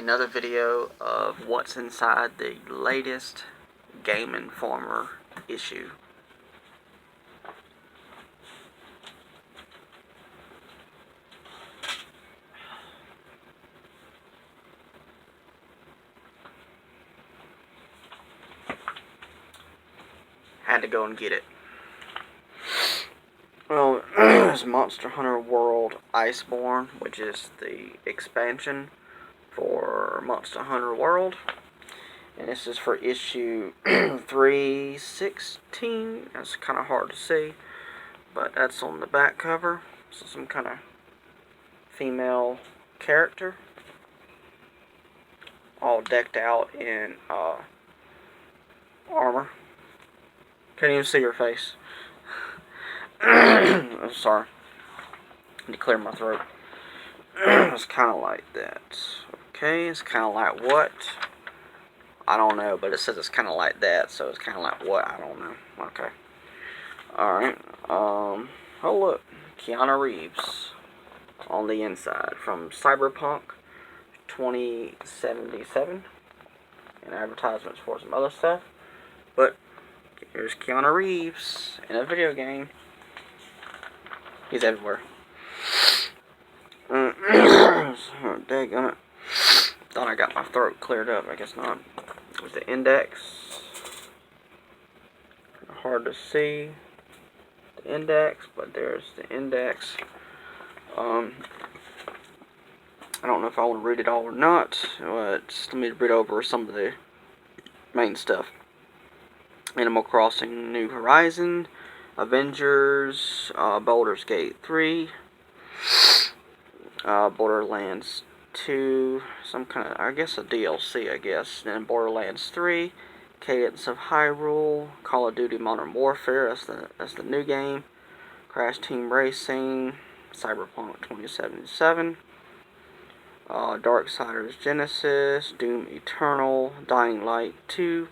another video of what's inside the latest Game Informer issue. Had to go and get it. Well, it's Monster Hunter World Iceborn, which is the expansion for Monster Hunter World. And this is for issue 316. That's kind of hard to see, but that's on the back cover. So some kind of female character, all decked out in armor. Can't even see her face. I'm sorry. I need to clear my throat. It's kind of like that. Okay, it's kind of like what? I don't know, but it says it's kind of like that, so it's kind of like what? I don't know. Okay. Alright. Oh, look. Keanu Reeves on the inside from Cyberpunk 2077. And advertisements for some other stuff. But here's Keanu Reeves in a video game. He's everywhere. Daggone it. Thought I got my throat cleared up. I guess not. With the index. Hard to see the index, but there's the index. I don't know if I want to read it all or not. Just let me read over some of the main stuff. Animal Crossing New Horizon, Avengers, Baldur's Gate 3, Borderlands 2, some kind of, I guess a DLC, I guess, then Borderlands 3, Cadence of Hyrule, Call of Duty Modern Warfare, that's the new game, Crash Team Racing, Cyberpunk 2077, Darksiders Genesis, Doom Eternal, Dying Light 2,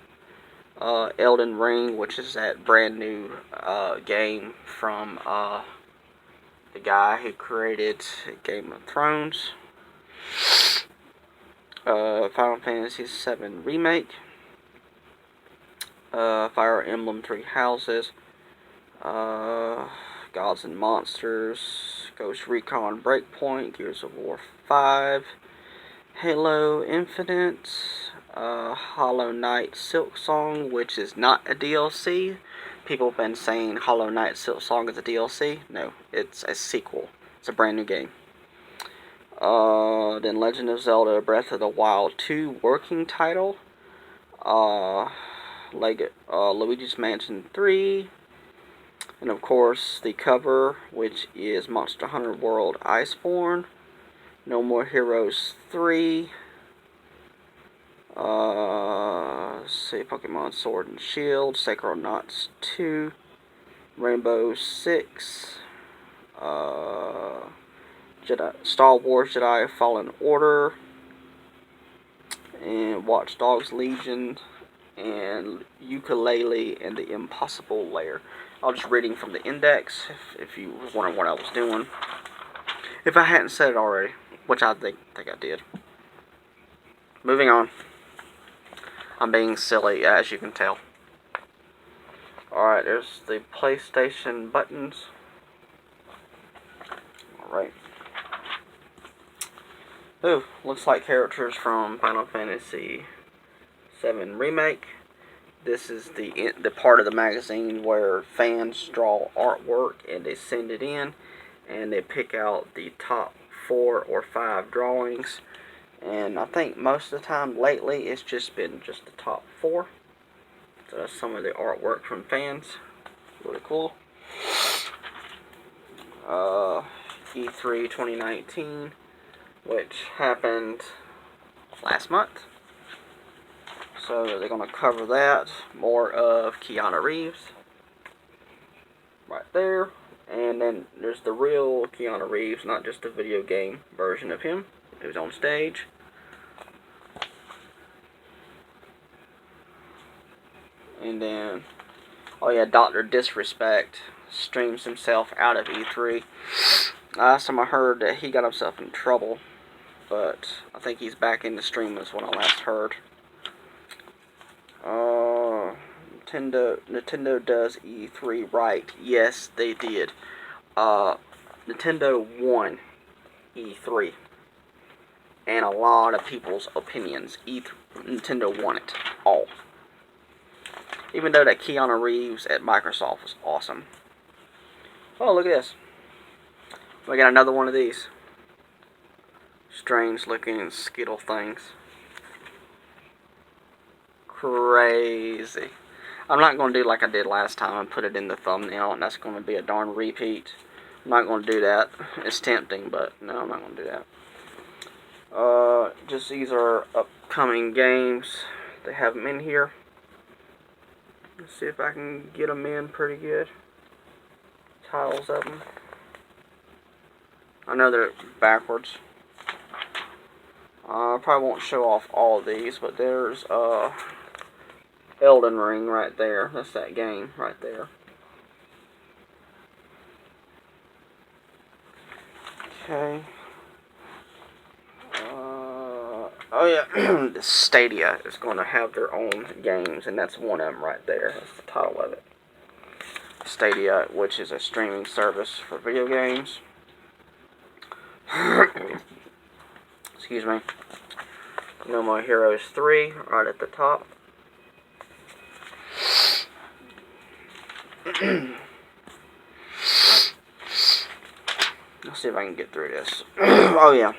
Elden Ring, which is that brand new game from the guy who created Game of Thrones, Final Fantasy VII Remake, Fire Emblem Three Houses, Gods and Monsters, Ghost Recon Breakpoint, Gears of War 5, Halo Infinite, Hollow Knight Silksong, which is not a DLC. People have been saying Hollow Knight Silksong is a DLC. No, it's a sequel. It's a brand new game. Then Legend of Zelda Breath of the Wild 2 working title. Luigi's Mansion 3. And of course the cover, which is Monster Hunter World Iceborn. No More Heroes 3. Let's see, Pokemon Sword and Shield, Psychonauts 2, Rainbow 6, Star Wars Jedi Fallen Order, and Watch Dogs Legion, and Ukulele and the Impossible Lair. I was just reading from the index, if you was wondering what I was doing. If I hadn't said it already, which I think I did. Moving on. I'm being silly, as you can tell. Alright, there's the PlayStation buttons. Alright. Ooh, looks like characters from Final Fantasy VII Remake. This is the part of the magazine where fans draw artwork and they send it in. And they pick out the top 4 or 5 drawings. And I think most of the time lately it's just been just the top 4. So that's some of the artwork from fans. Really cool. E3 2019, which happened last month. So they're going to cover that. More of Keanu Reeves. Right there. And then there's the real Keanu Reeves, not just the video game version of him. Who's on stage. And then, oh yeah, Dr. Disrespect streams himself out of E3. Last time I heard that he got himself in trouble but I think he's back in the stream is when I last heard. Nintendo does E3 right. Yes, they did. Nintendo won E3. And a lot of people's opinions. Nintendo won it all. Even though that Keanu Reeves at Microsoft was awesome. Oh, look at this. We got another one of these. Strange looking Skittle things. Crazy. I'm not going to do like I did last time and put it in the thumbnail, and that's going to be a darn repeat. I'm not going to do that. It's tempting, but no, I'm not going to do that. Just these are upcoming games. They have them in here. Let's see if I can get them in pretty good. Titles of them. I know they're backwards. I probably won't show off all of these, but there's Elden Ring right there. That's that game right there. Okay. Oh yeah, the Stadia is going to have their own games, and that's one of them right there. That's the title of it. Stadia, which is a streaming service for video games. Excuse me. No More Heroes 3, right at the top. Let's see if I can get through this. Oh yeah.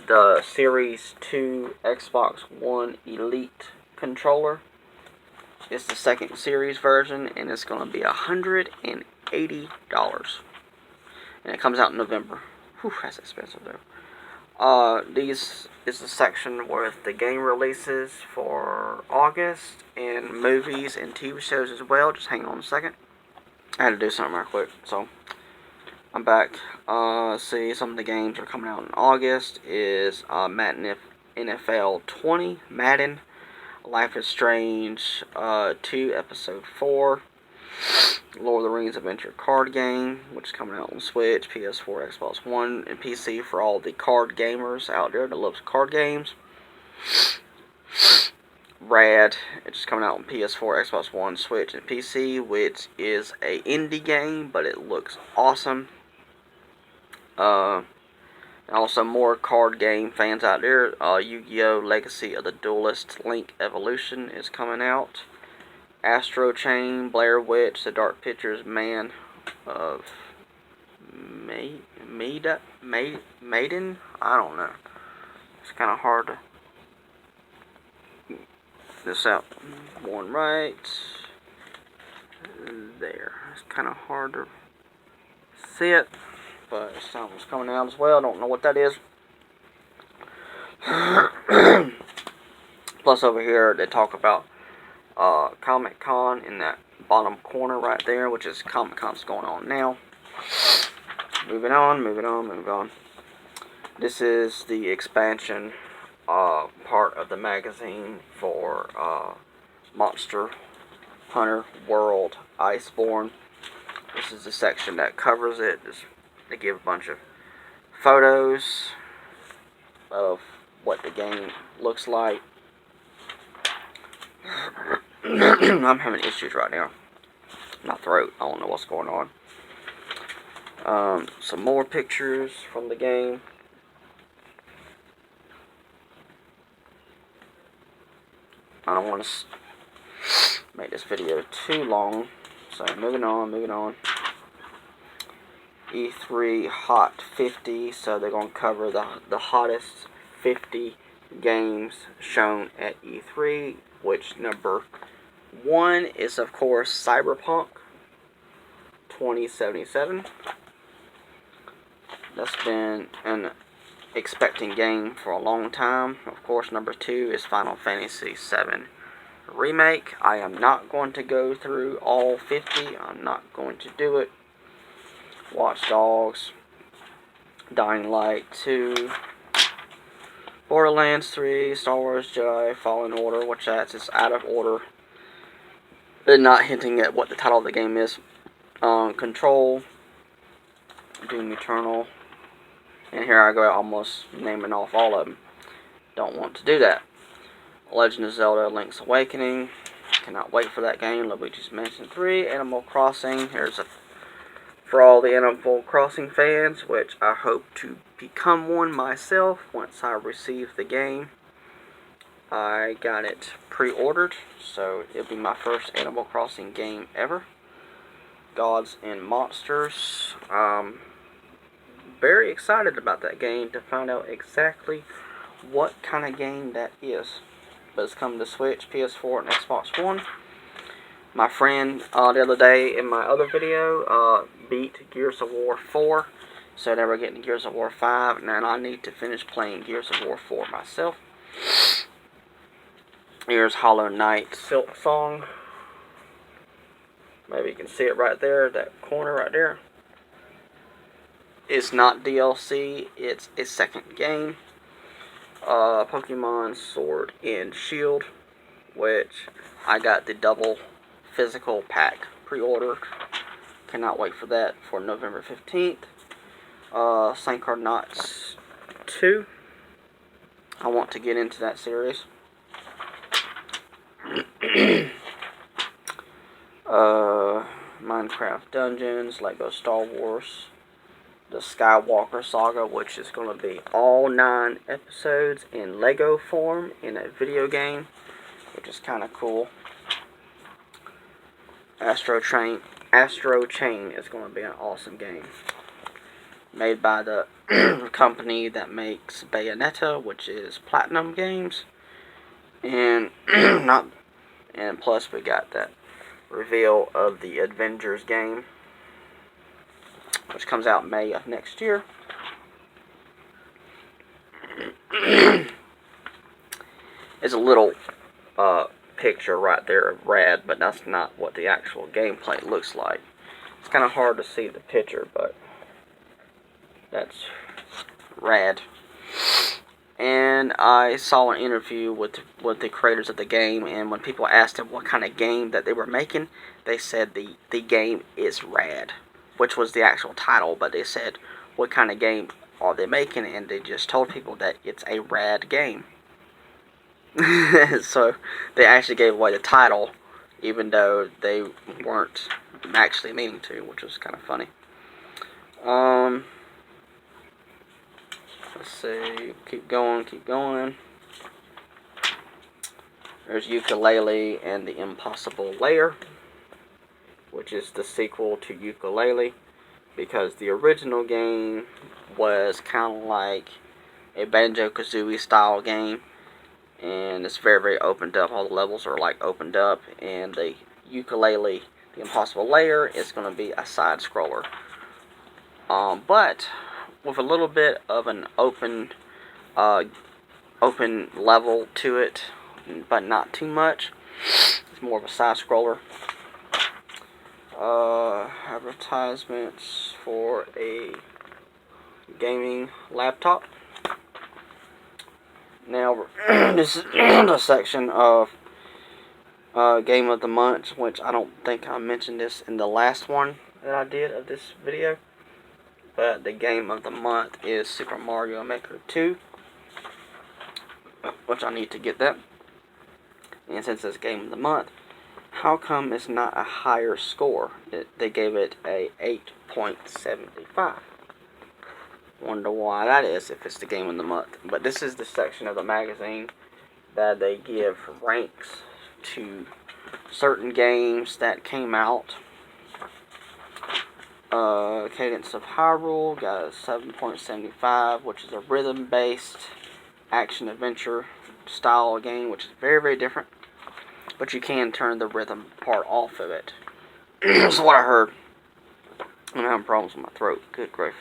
The Series 2 Xbox One Elite controller. It's the second series version, and it's going to be $180. And it comes out in November. Whew, that's expensive though. These is the section with the game releases for August, and movies and TV shows as well. Just hang on a second. I had to do something real quick, so I'm back. See, some of the games are coming out in August. Is Madden NFL 20, Madden, Life is Strange 2, Episode 4, Lord of the Rings Adventure card game, which is coming out on Switch, PS4, Xbox One, and PC for all the card gamers out there that loves card games. Rad, it's coming out on PS4, Xbox One, Switch, and PC, which is a indie game, but it looks awesome. Also, more card game fans out there. Yu-Gi-Oh! Legacy of the Duelist Link Evolution is coming out. Astro Chain, Blair Witch, The Dark Pictures, Man of Maiden? I don't know. It's kind of hard to this out. One right there. It's kind of hard to see it, but something's coming out as well. I don't know what that is. Plus over here they talk about Comic Con in that bottom corner right there, which is Comic Con's going on now. Moving on. This is the expansion part of the magazine for Monster Hunter World Iceborn. This is the section that covers it. They give a bunch of photos of what the game looks like. I'm having issues right now. My throat, I don't know what's going on. Some more pictures from the game. I don't want to make this video too long, so moving on. E3 Hot 50, so they're going to cover the hottest 50 games shown at E3, which number 1 is, of course, Cyberpunk 2077. That's been an expecting game for a long time. Of course, number 2 is Final Fantasy VII Remake. I am not going to go through all 50. I'm not going to do it. Watch Dogs, Dying Light 2, Borderlands 3, Star Wars Jedi, Fallen Order, which that's just out of order. They're not hinting at what the title of the game is. Control, Doom Eternal, And here I go almost naming off all of them. Don't want to do that. Legend of Zelda Link's Awakening. Cannot wait for that game. Luigi's Mansion 3. Animal Crossing. Here's a for all the Animal Crossing fans, which I hope to become one myself once I receive the game. I got it pre-ordered, so it'll be my first Animal Crossing game ever. Gods and Monsters. Very excited about that game to find out exactly what kind of game that is. But it's coming to Switch, PS4, and Xbox One. My friend the other day in my other video beat Gears of War 4. So now we're getting Gears of War 5. And I need to finish playing Gears of War 4 myself. Here's Hollow Knight Silk Song. Maybe you can see it right there, that corner right there. It's not DLC, it's a second game. Pokemon Sword and Shield, which I got the double physical pack pre-ordered. Cannot wait for that for November 15th. Psychonauts 2. I want to get into that series. Minecraft Dungeons, Lego Star Wars, the Skywalker Saga, which is going to be all 9 episodes in Lego form in a video game, which is kind of cool. Astro Chain is going to be an awesome game. Made by the company that makes Bayonetta, which is Platinum Games. And plus we got that reveal of the Avengers game, which comes out May of next year. It's a little picture right there of Rad, but that's not what the actual gameplay looks like. It's kind of hard to see the picture, but that's Rad. And I saw an interview with the creators of the game, and when people asked them what kind of game that they were making, they said the game is Rad, which was the actual title, but they said what kind of game are they making, and they just told people that it's a Rad game. So they actually gave away the title, even though they weren't actually meaning to, which was kind of funny. Let's see, keep going. There's Yooka-Laylee and the Impossible Lair, which is the sequel to Yooka-Laylee, because the original game was kind of like a Banjo-Kazooie style game, and it's very, very opened up. All the levels are like opened up, and the Yooka-Laylee, the Impossible Lair, is going to be a side scroller. But with a little bit of an open level to it, but not too much. It's more of a side scroller. Advertisements for a gaming laptop. Now, this is the section of Game of the Month, which I don't think I mentioned this in the last one that I did of this video. But the Game of the Month is Super Mario Maker 2, which I need to get that. And since it's Game of the Month, how come it's not a higher score? They gave it a 8.75. Wonder why that is, if it's the Game of the Month. But this is the section of the magazine that they give ranks to certain games that came out. Cadence of Hyrule got a 7.75, which is a rhythm-based action-adventure style game, which is very, very different. But you can turn the rhythm part off of it. That's what I heard. I'm having problems with my throat. Good grief.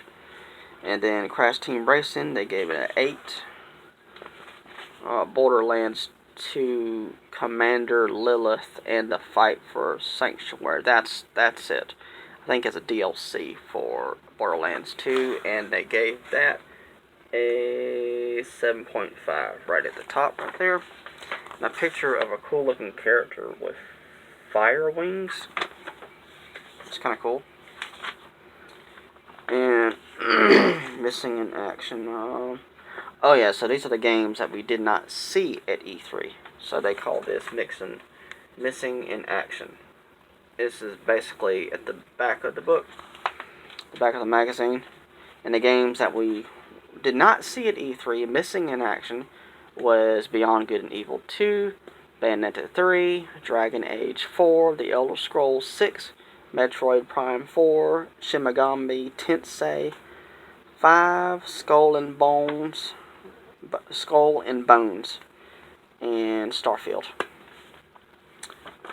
And then Crash Team Racing, they gave it an 8. Borderlands 2, Commander Lilith, and the Fight for Sanctuary. That's it. I think it's a DLC for Borderlands 2, and they gave that a 7.5 right at the top right there. And a picture of a cool looking character with fire wings. It's kind of cool. And missing in action. Oh yeah, so these are the games that we did not see at E3. So they call this missing in action. This is basically at the back of the book, the back of the magazine. And the games that we did not see at E3, missing in action, was Beyond Good and Evil 2, Bayonetta 3, Dragon Age 4, The Elder Scrolls 6, Metroid Prime 4, Shin Megami Tensei 5, Skull and Bones, and Starfield.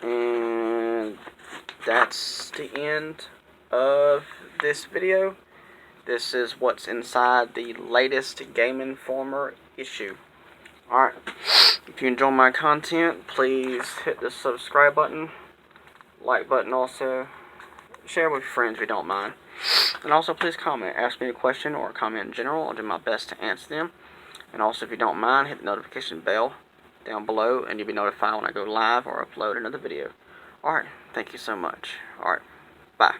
And that's the end of this video. This is what's inside the latest Game Informer issue. Alright, if you enjoy my content, please hit the subscribe button, like button also, share with your friends if you don't mind. And also please comment, ask me a question or a comment in general. I'll do my best to answer them. And also if you don't mind, hit the notification bell down below and you'll be notified when I go live or upload another video. Alright, thank you so much. Alright, bye.